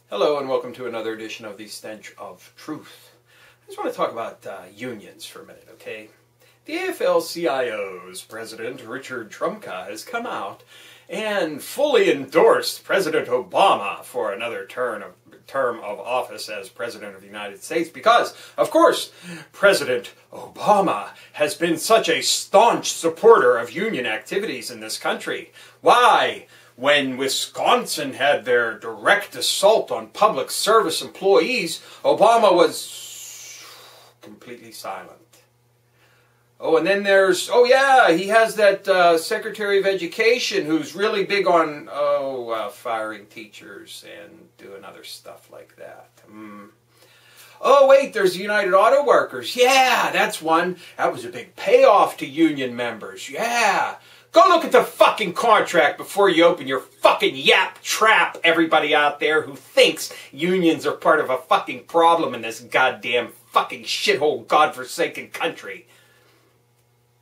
Hello and welcome to another edition of the Stench of Truth. I just want to talk about unions for a minute, okay? The AFL-CIO's president, Richard Trumka, has come out and fully endorsed President Obama for another term of office as President of the United States because, of course, President Obama has been such a staunch supporter of union activities in this country. Why? When Wisconsin had their direct assault on public service employees, Obama was completely silent. Oh, and then there's, he has that Secretary of Education who's really big on, firing teachers and doing other stuff like that. Oh, wait, there's United Auto Workers. Yeah, that's one. That was a big payoff to union members. Yeah. Go look at the fucking contract before you open your fucking yap trap, everybody out there who thinks unions are part of a fucking problem in this goddamn fucking shithole godforsaken country.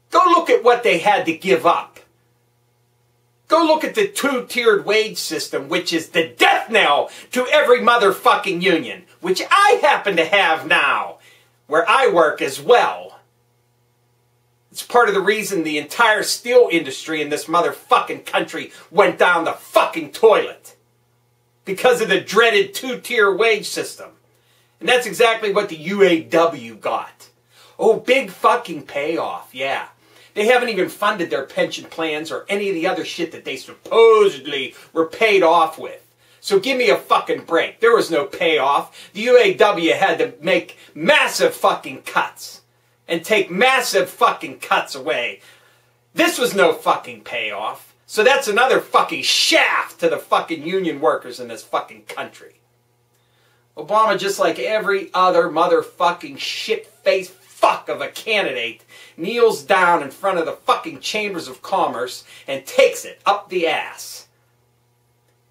Go look at what they had to give up. Go look at the two-tiered wage system, which is the death knell to every motherfucking union, which I happen to have now, where I work as well. It's part of the reason the entire steel industry in this motherfucking country went down the fucking toilet. Because of the dreaded two-tier wage system. And that's exactly what the UAW got. Oh, big fucking payoff, yeah. They haven't even funded their pension plans or any of the other shit that they supposedly were paid off with. So give me a fucking break. There was no payoff. The UAW had to make massive fucking cuts. And take massive fucking cuts away. This was no fucking payoff. So that's another fucking shaft to the fucking union workers in this fucking country. Obama, just like every other motherfucking shit-faced fuck of a candidate, kneels down in front of the fucking chambers of commerce and takes it up the ass.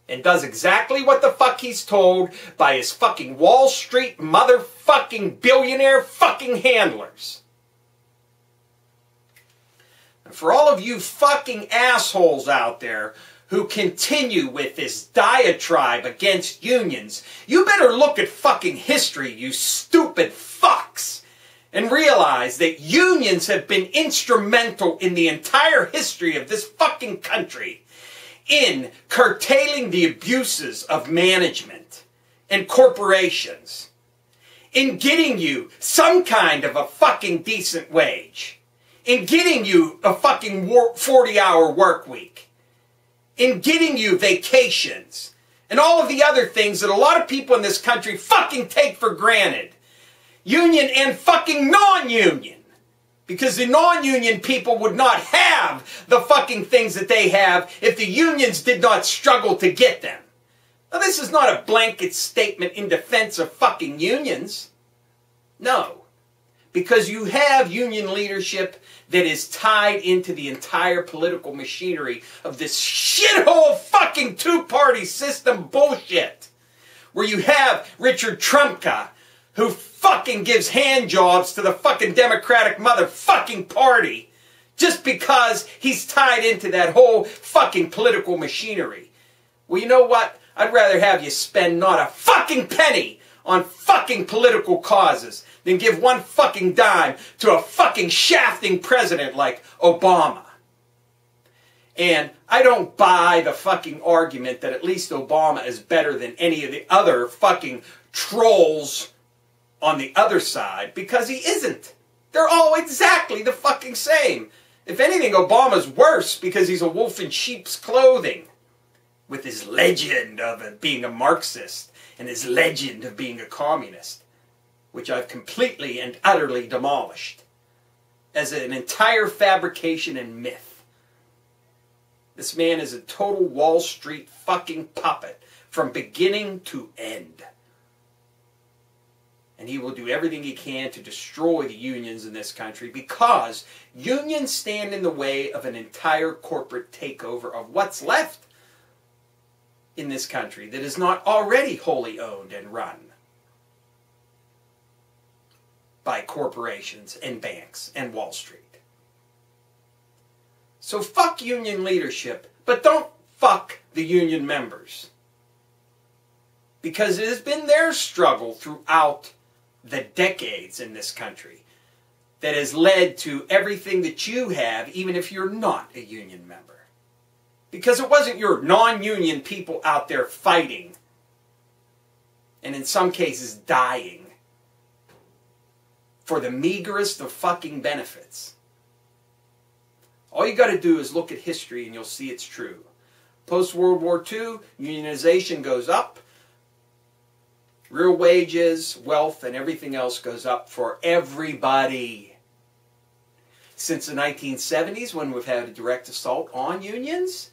And does exactly what the fuck he's told by his fucking Wall Street motherfucking billionaire fucking handlers. And for all of you fucking assholes out there who continue with this diatribe against unions, you better look at fucking history, you stupid fucks, and realize that unions have been instrumental in the entire history of this fucking country in curtailing the abuses of management and corporations, in getting you some kind of a fucking decent wage, in getting you a fucking 40-hour work week, in getting you vacations, and all of the other things that a lot of people in this country fucking take for granted. Union and fucking non-union. Because the non-union people would not have the fucking things that they have if the unions did not struggle to get them. Now, this is not a blanket statement in defense of fucking unions. No. Because you have union leadership that is tied into the entire political machinery of this shithole fucking two-party system bullshit. Where you have Richard Trumka, who fucking gives hand jobs to the fucking Democratic motherfucking party just because he's tied into that whole fucking political machinery. Well, you know what? I'd rather have you spend not a fucking penny on fucking political causes than give one fucking dime to a fucking shafting president like Obama. And I don't buy the fucking argument that at least Obama is better than any of the other fucking trolls on the other side, because he isn't. They're all exactly the fucking same. If anything, Obama's worse because he's a wolf in sheep's clothing. With his legend of being a Marxist and his legend of being a communist, which I've completely and utterly demolished as an entire fabrication and myth. This man is a total Wall Street fucking puppet from beginning to end. And he will do everything he can to destroy the unions in this country because unions stand in the way of an entire corporate takeover of what's left in this country that is not already wholly owned and run by corporations and banks and Wall Street. So fuck union leadership, but don't fuck the union members. because it has been their struggle throughout the decades in this country that has led to everything that you have, even if you're not a union member. Because it wasn't your non-union people out there fighting, and in some cases dying, for the meagerest of fucking benefits. All you got to do is look at history and you'll see it's true. Post-World War II, unionization goes up. Real wages, wealth, and everything else goes up for everybody. Since the 1970s, when we've had a direct assault on unions,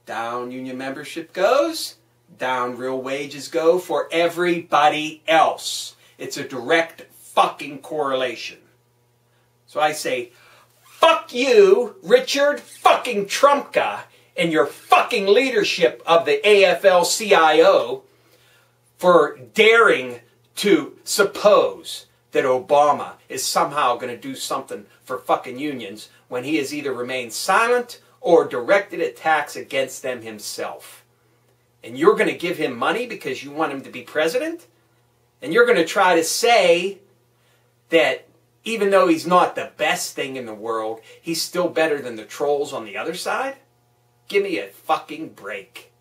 down union membership goes, down real wages go for everybody else. It's a direct fucking correlation. So I say, fuck you, Richard fucking Trumka, and your fucking leadership of the AFL-CIO for daring to suppose that Obama is somehow going to do something for fucking unions when he has either remained silent or directed attacks against them himself. And you're going to give him money because you want him to be president? And you're going to try to say that even though he's not the best thing in the world, he's still better than the trolls on the other side? Give me a fucking break.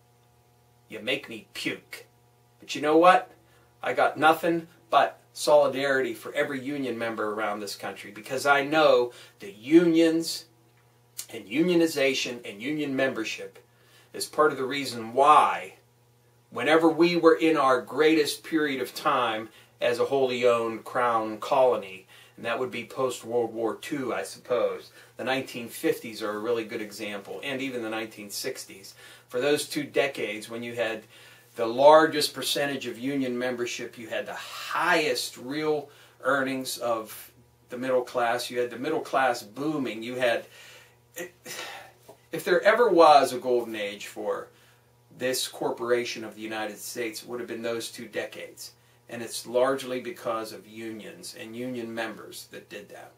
You make me puke. But you know what? I got nothing but solidarity for every union member around this country, because I know that unions and unionization and union membership is part of the reason why, whenever we were in our greatest period of time as a wholly owned crown colony, and that would be post-World War II, I suppose. The 1950s are a really good example, and even the 1960s. For those 2 decades, when you had the largest percentage of union membership, you had the highest real earnings of the middle class, you had the middle class booming, you had... If there ever was a golden age for this corporation of the United States, it would have been those 2 decades. And it's largely because of unions and union members that did that.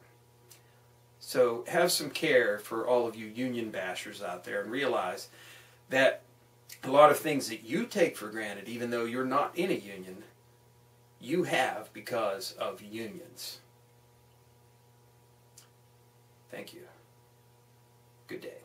So have some care for all of you union bashers out there, and realize that a lot of things that you take for granted, even though you're not in a union, you have because of unions. Thank you. Good day.